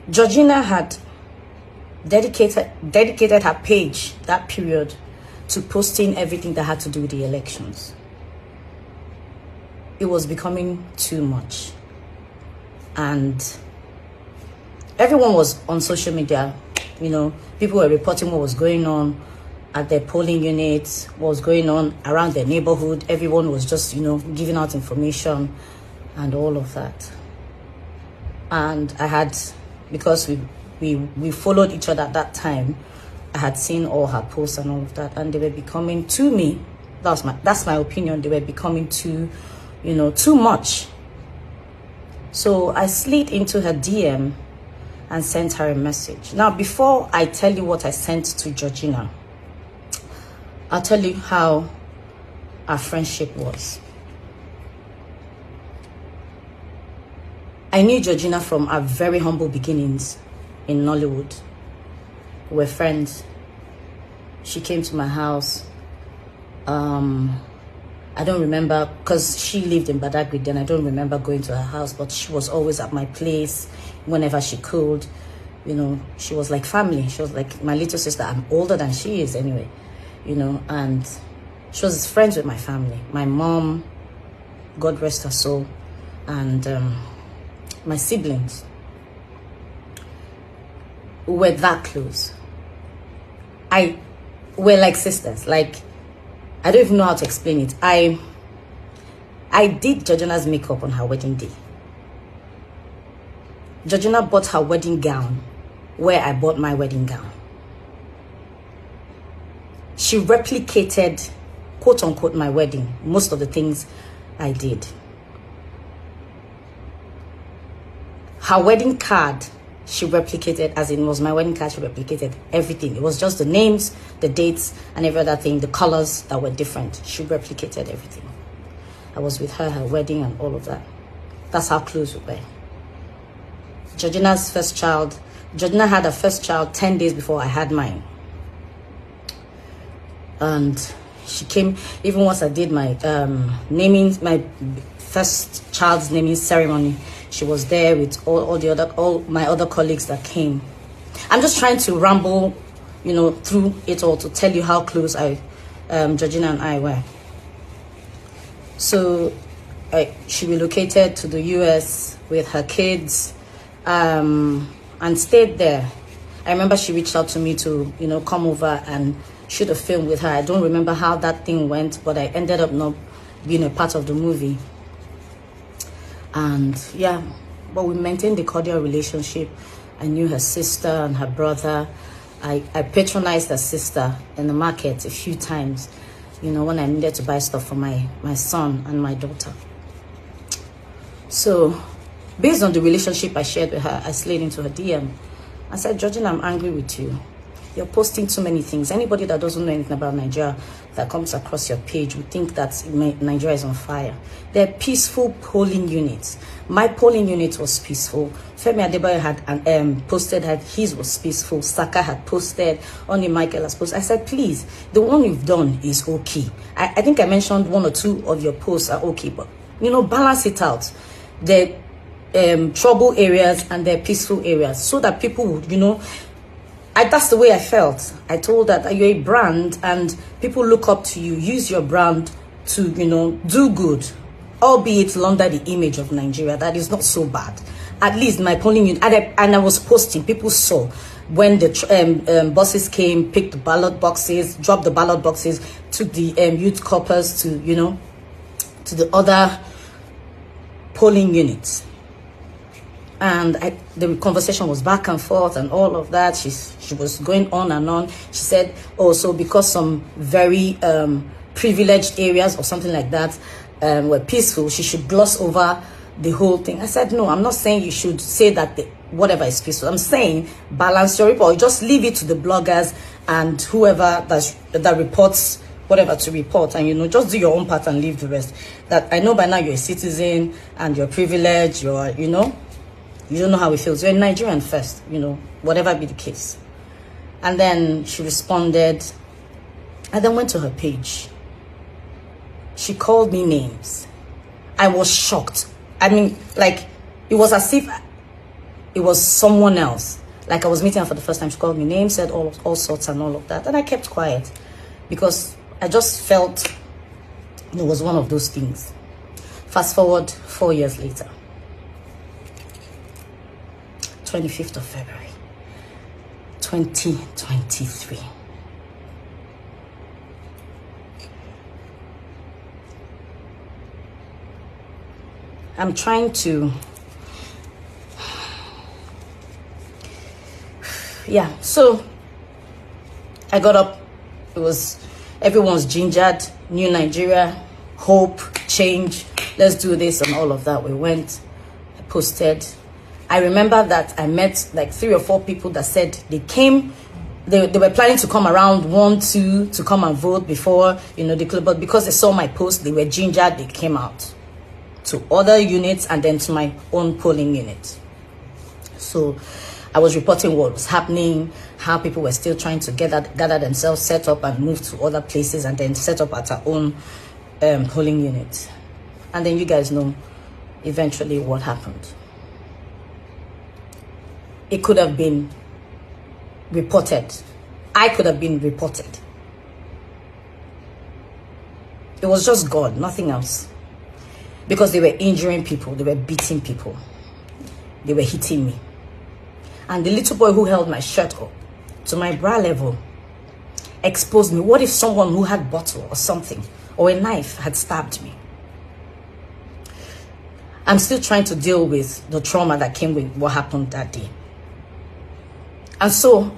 Georgina had dedicated her page that period to posting everything that had to do with the elections. It was becoming too much, and everyone was on social media. People were reporting what was going on at their polling units, what was going on around their neighborhood. Everyone was just giving out information and all of that. And I had, because we followed each other at that time, I had seen all her posts and all of that, and they were becoming, to me, that's my opinion, they were becoming too much. So I slid into her DM and sent her a message. Now, before I tell you what I sent to Georgina, I'll tell you how our friendship was. I knew Georgina from our very humble beginnings in Nollywood. We were friends. She came to my house. I don't remember, because she lived in Badagry then. I don't remember going to her house, but she was always at my place whenever she could. She was like family. She was like my little sister. I'm older than she is anyway, and she was friends with my family. My mom, God rest her soul, and my siblings. We were that close. We're like sisters. Like, I don't even know how to explain it. I did Georgina's makeup on her wedding day. Georgina bought her wedding gown where I bought my wedding gown. She replicated, quote unquote, my wedding. Most of the things I did. Her wedding card, she replicated, as in was my wedding card, she replicated everything. It was just the names, the dates, and every other thing, the colors that were different. She replicated everything. I was with her wedding and all of that. That's how close we were. Georgina's first child, Georgina had her first child 10 days before I had mine. And she came, even once I did my my first child's naming ceremony, she was there with all my other colleagues that came. I'm just trying to ramble, through it all to tell you how close Georgina and I were. So she relocated to the US with her kids, and stayed there. I remember she reached out to me to, come over and shoot a film with her. I don't remember how that thing went, but I ended up not being a part of the movie. And yeah, but we maintained a cordial relationship. I knew her sister and her brother. I patronized her sister in the market a few times, when I needed to buy stuff for my son and my daughter. So based on the relationship I shared with her, I slid into her DM. I said, Georgina, I'm angry with you. You're posting too many things. Anybody that doesn't know anything about Nigeria that comes across your page would think that Nigeria is on fire. They're peaceful polling units. My polling unit was peaceful. Femi Adebayo had posted that his was peaceful. Saka had posted. Oni Michael has posted. I said, please, the one you've done is okay. I think I mentioned one or two of your posts are okay, but balance it out. The trouble areas and their peaceful areas, so that people would, that's the way I felt. I told that you're a brand and people look up to you. Use your brand to, do good, albeit under the image of Nigeria. That is not so bad. At least my polling unit, and I was posting. People saw when the buses came, picked the ballot boxes, dropped the ballot boxes, took the youth corpers to, to the other polling units. And the conversation was back and forth and all of that. She was going on and on. She said, oh, so because some very privileged areas or something like that were peaceful, she should gloss over the whole thing. I said, no, I'm not saying you should say that whatever is peaceful. I'm saying balance your report. Just leave it to the bloggers and whoever that reports whatever to report, and just do your own part and leave the rest. That I know by now you're a citizen and you're privileged, you're, you don't know how it feels. You're a Nigerian first, whatever be the case. And then she responded. I then went to her page. She called me names. I was shocked. I mean, like, it was as if it was someone else. Like, I was meeting her for the first time. She called me names, said all sorts and all of that. And I kept quiet because I just felt it was one of those things. Fast forward 4 years later. 25th of February, 2023. I'm trying to, yeah, so I got up. It was, everyone's gingered, new Nigeria, hope, change, let's do this and all of that. We went, I posted. I remember that I met like 3 or 4 people that said they came, they were planning to come around 1, 2 to come and vote before, you know, but because they saw my post, they were gingered, they came out to other units and then to my own polling unit. So I was reporting what was happening, how people were still trying to gather themselves, set up and move to other places and then set up at our own polling unit. And then you guys know eventually what happened. It could have been reported. I could have been reported. It was just God, nothing else. Because they were injuring people, they were beating people, they were hitting me. And the little boy who held my shirt up to my bra level exposed me. What if someone who had a bottle or something or a knife had stabbed me? I'm still trying to deal with the trauma that came with what happened that day. And so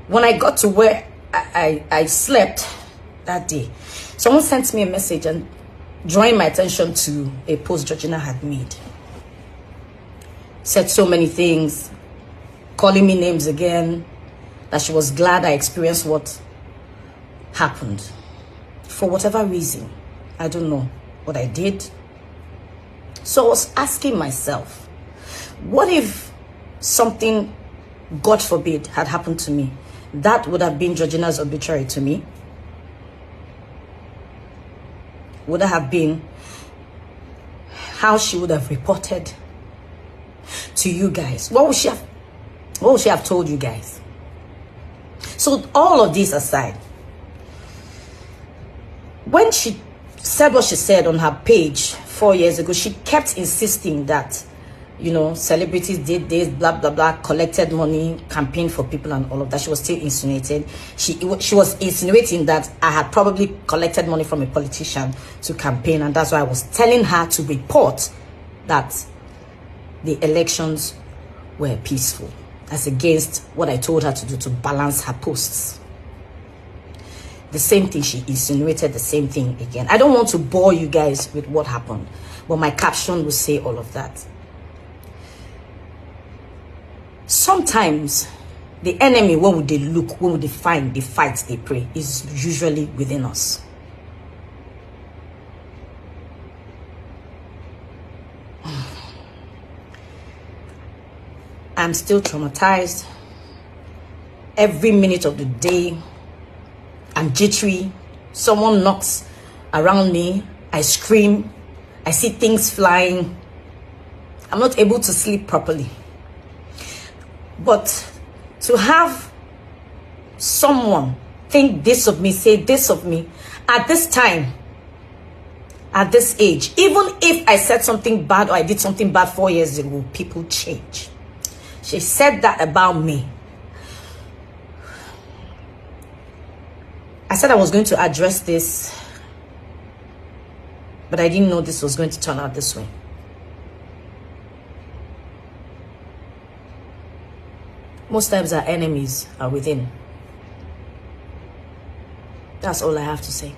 when I got to where I slept that day, someone sent me a message and drawing my attention to a post Georgina had made. Said so many things, calling me names again, that she was glad I experienced what happened. For whatever reason, I don't know what I did. So I was asking myself, what if something, God forbid, had happened to me? That would have been Georgina's obituary to me. Would have been how she would have reported to you guys. What would she have told you guys? So all of this aside, when she said what she said on her page 4 years ago, she kept insisting that, you know, celebrities did this, blah, blah, blah, collected money, campaigned for people and all of that. She was still insinuating. She was insinuating that I had probably collected money from a politician to campaign. And that's why I was telling her to report that the elections were peaceful, as against what I told her to do to balance her posts. The same thing, she insinuated the same thing again. I don't want to bore you guys with what happened, but my caption will say all of that. Sometimes the enemy, when would they look, when would they find, they fight, they pray, is usually within us. I'm still traumatized. Every minute of the day, I'm jittery. Someone knocks around me, I scream, I see things flying. I'm not able to sleep properly. But to have someone think this of me, say this of me, at this time, at this age, even if I said something bad or I did something bad 4 years ago, people change. She said that about me. I said I was going to address this, but I didn't know this was going to turn out this way. Most times our enemies are within. That's all I have to say.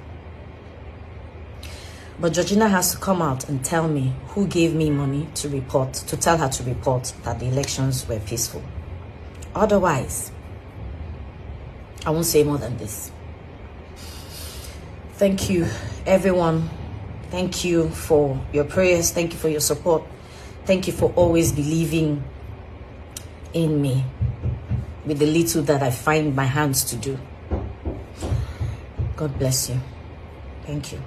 But Georgina has to come out and tell me who gave me money to report, to tell her to report that the elections were peaceful. Otherwise, I won't say more than this. Thank you, everyone. Thank you for your prayers. Thank you for your support. Thank you for always believing in me with the little that I find my hands to do. God bless you. Thank you.